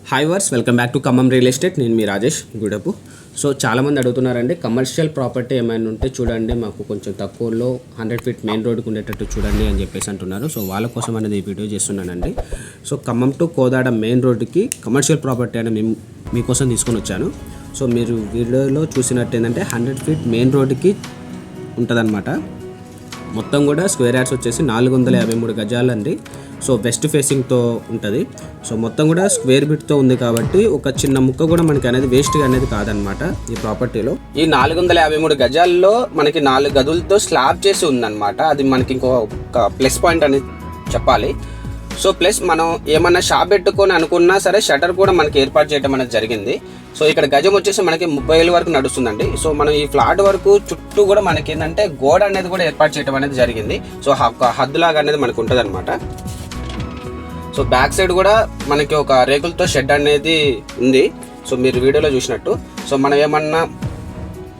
Hi viewers, welcome back to Khammam real estate. నేను మీ Rajesh Gudapu. So చాలామంది అడుగుతున్నారండి, కమర్షియల్ ప్రాపర్టీ ఏమైనా ఉంటే చూడండి, మాకు కొంచెం తక్కువలో 100 ఫీట్ మెయిన్ రోడ్కి ఉండేటట్టు చూడండి అని చెప్పేసి అంటున్నారు. సో వాళ్ళ కోసం అనేది ఈ వీడియో చేస్తున్నానండి. So Khammam to Kodad main రోడ్డుకి కమర్షియల్ ప్రాపర్టీ అని మీకోసం తీసుకొని వచ్చాను. సో మీరు వీడియోలో చూసినట్టు ఏంటంటే 100 ఫీట్ మెయిన్ రోడ్డుకి ఉంటుందన్నమాట. మొత్తం కూడా స్క్వేర్ యార్డ్స్ వచ్చేసి 453 గజాలండి. సో వెస్ట్ ఫేసింగ్తో ఉంటుంది. సో మొత్తం కూడా స్క్వేర్ బిట్తో ఉంది కాబట్టి ఒక చిన్న ముక్క కూడా మనకి అనేది వేస్ట్గా అనేది కాదనమాట ఈ ప్రాపర్టీలో. ఈ 453 గజాల్లో మనకి 4 గదులతో స్లాబ్ చేసి ఉందన్నమాట. అది మనకి ఇంకొక ప్లస్ పాయింట్ అనేది చెప్పాలి. సో ప్లస్ మనం ఏమన్నా షాప్ పెట్టుకొని అనుకున్నా సరే షటర్ కూడా మనకి ఏర్పాటు చేయడం అనేది జరిగింది. సో ఇక్కడ గజం వచ్చేసి మనకి 30,000 వరకు నడుస్తుందండి. సో మనం ఈ ఫ్లాట్ వరకు చుట్టూ కూడా మనకి ఏంటంటే గోడ అనేది కూడా ఏర్పాటు చేయడం అనేది జరిగింది. సో హద్దులాగా అనేది మనకు ఉంటుంది అనమాట. సో బ్యాక్ సైడ్ కూడా మనకి ఒక రేకులతో షెడ్ అనేది ఉంది. సో మీరు వీడియోలో చూసినట్టు. సో మనం ఏమన్నా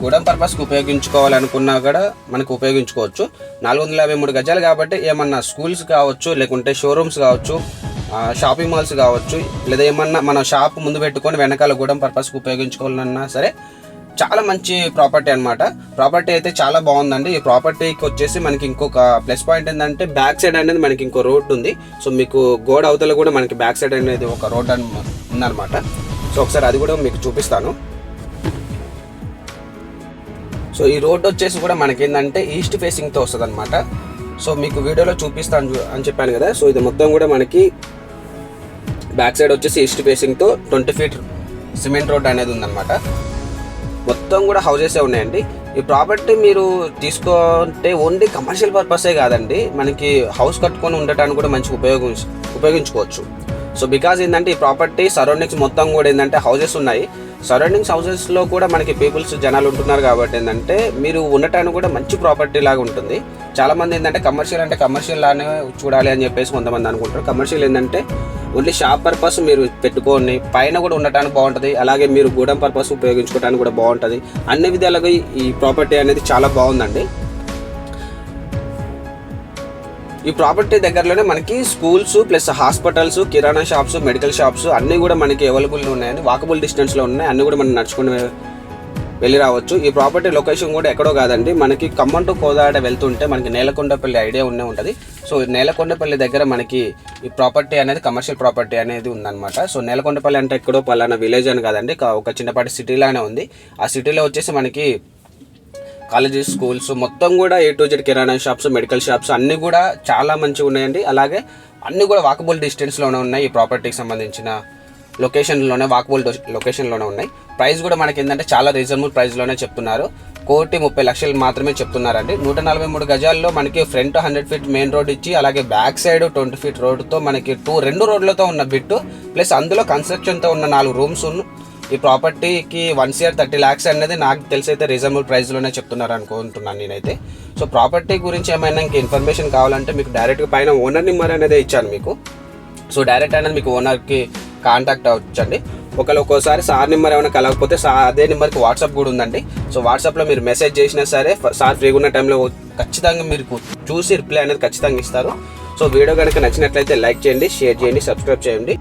గూడెం పర్పస్కి ఉపయోగించుకోవాలనుకున్నా కూడా మనకు ఉపయోగించుకోవచ్చు. 453 గజాలు కాబట్టి ఏమన్నా స్కూల్స్ కావచ్చు, లేకుంటే షోరూమ్స్ కావచ్చు, షాపింగ్ మాల్స్ కావచ్చు, లేదా ఏమన్నా మన షాప్ ముందు పెట్టుకొని వెనకాల గూడెం పర్పస్కి ఉపయోగించుకోవాలన్నా సరే చాలా మంచి ప్రాపర్టీ అనమాట. ప్రాపర్టీ అయితే చాలా బాగుందండి. ఈ ప్రాపర్టీకి వచ్చేసి మనకి ఇంకొక ప్లస్ పాయింట్ ఏంటంటే బ్యాక్ సైడ్ అనేది మనకి ఇంకో రోడ్ ఉంది. సో మీకు గోడ అవతల కూడా మనకి బ్యాక్ సైడ్ అనేది ఒక రోడ్ ఉందన్నమాట. సో ఒకసారి అది కూడా మీకు చూపిస్తాను. సో ఈ రోడ్ వచ్చేసి కూడా మనకి ఏంటంటే ఈస్ట్ ఫేసింగ్తో వస్తుంది అనమాట. సో మీకు వీడియోలో చూపిస్తాను అని చెప్పాను కదా. సో ఇది మొత్తం కూడా మనకి బ్యాక్ సైడ్ వచ్చేసి ఈస్ట్ ఫేసింగ్తో 20 ఫీట్ సిమెంట్ రోడ్ అనేది ఉందన్నమాట. మొత్తం కూడా హౌసెసే ఉన్నాయండి. ఈ ప్రాపర్టీ మీరు తీసుకుంటే ఓన్లీ కమర్షియల్ పర్పసే కాదండి, మనకి హౌస్ కట్టుకొని ఉండటానికి కూడా మంచి ఉపయోగించుకోవచ్చు. సో బికాజ్ ఏంటంటే ఈ ప్రాపర్టీ సరౌండింగ్స్ మొత్తం కూడా ఏంటంటే హౌసెస్ ఉన్నాయి. సరౌండింగ్స్ హౌసెస్లో కూడా మనకి జనాలు ఉంటున్నారు కాబట్టి ఏంటంటే మీరు ఉండటానికి కూడా మంచి ప్రాపర్టీ లాగా ఉంటుంది. చాలామంది ఏంటంటే కమర్షియల్ అంటే కమర్షియల్ లానే చూడాలి అని చెప్పేసి కొంతమంది అనుకుంటారు. కమర్షియల్ ఏంటంటే ఓన్లీ షాప్ పర్పస్ మీరు పెట్టుకొని పైన కూడా ఉండటానికి బాగుంటుంది, అలాగే మీరు గూడెం పర్పస్ ఉపయోగించుకోవడానికి కూడా బాగుంటుంది. అన్ని విధాలుగా ఈ ప్రాపర్టీ అనేది చాలా బాగుందండి. ఈ ప్రాపర్టీ దగ్గరలోనే మనకి స్కూల్స్ ప్లస్ హాస్పిటల్స్, కిరాణా షాప్స్, మెడికల్ షాప్స్ అన్నీ కూడా మనకి అవైలబుల్ ఉన్నాయని, వాకబుల్ డిస్టెన్స్లో ఉన్నాయి. అన్నీ కూడా మనం నడుచుకుని వెళ్ళి రావచ్చు. ఈ ప్రాపర్టీ లొకేషన్ కూడా ఎక్కడో కాదండి, మనకి ఖమ్మం టు కోదాడ వెళ్తుంటే మనకి నేలకొండపల్లి ఐడియా ఉంటది. సో నేలకొండపల్లి దగ్గర మనకి ఈ ప్రాపర్టీ అనేది కమర్షియల్ ప్రాపర్టీ అనేది ఉందన్నమాట. సో నేలకొండపల్లి అంటే ఎక్కడో పలానా విలేజ్ అని కాదండి, ఒక చిన్నపాటి సిటీలానే ఉంది. ఆ సిటీలో వచ్చేసి మనకి కాలేజెస్, స్కూల్స్ మొత్తం కూడా A to Z kirana shops, medical shops అన్నీ కూడా చాలా మంచిగా ఉన్నాయండి. అలాగే అన్నీ కూడా వాకబుల్ డిస్టెన్స్లోనే ఉన్నాయి. ఈ ప్రాపర్టీకి సంబంధించిన లొకేషన్లోనే వాకబుల్ లొకేషన్లోనే ఉన్నాయి. ప్రైస్ కూడా మనకి ఏంటంటే చాలా రీజనబుల్ ప్రైస్లోనే చెప్తున్నారు. 1,30,00,000 మాత్రమే చెప్తున్నారండి. 143 గజాల్లో మనకి ఫ్రంట్ 100 ఫీట్ మెయిన్ రోడ్ ఇచ్చి, అలాగే బ్యాక్ సైడ్ 20 ఫీట్ రోడ్తో మనకి 2 రోడ్లతో ఉన్న బిట్టు ప్లస్ అందులో కన్స్ట్రక్షన్తో ఉన్న 4 రూమ్స్. ఈ ప్రాపర్టీకి 1 year 30 lakhs అనేది నాకు తెలిసి అయితే రీజనబుల్ ప్రైస్లోనే చెప్తున్నారు అనుకుంటున్నాను నేనైతే. సో ప్రాపర్టీ గురించి ఏమైనా ఇంకా ఇన్ఫర్మేషన్ కావాలంటే మీకు డైరెక్ట్గా పైన ఓనర్ నెంబర్ అనేది ఇచ్చాను మీకు. సో డైరెక్ట్ అనేది మీకు ఓనర్కి కాంటాక్ట్ అవ్వచ్చండి. ఒక్కోసారి సార్ నెంబర్ ఏమైనా కలగకపోతే అదే నెంబర్కి వాట్సాప్ కూడా ఉందండి. సో వాట్సాప్లో మీరు మెసేజ్ చేసినా సరే సార్ ఫ్రీగా ఉన్న టైంలో ఖచ్చితంగా మీరు చూసి రిప్లై అనేది ఖచ్చితంగా ఇస్తారు. సో వీడియో కనుక నచ్చినట్లయితే లైక్ చేయండి, షేర్ చేయండి, సబ్స్క్రైబ్ చేయండి.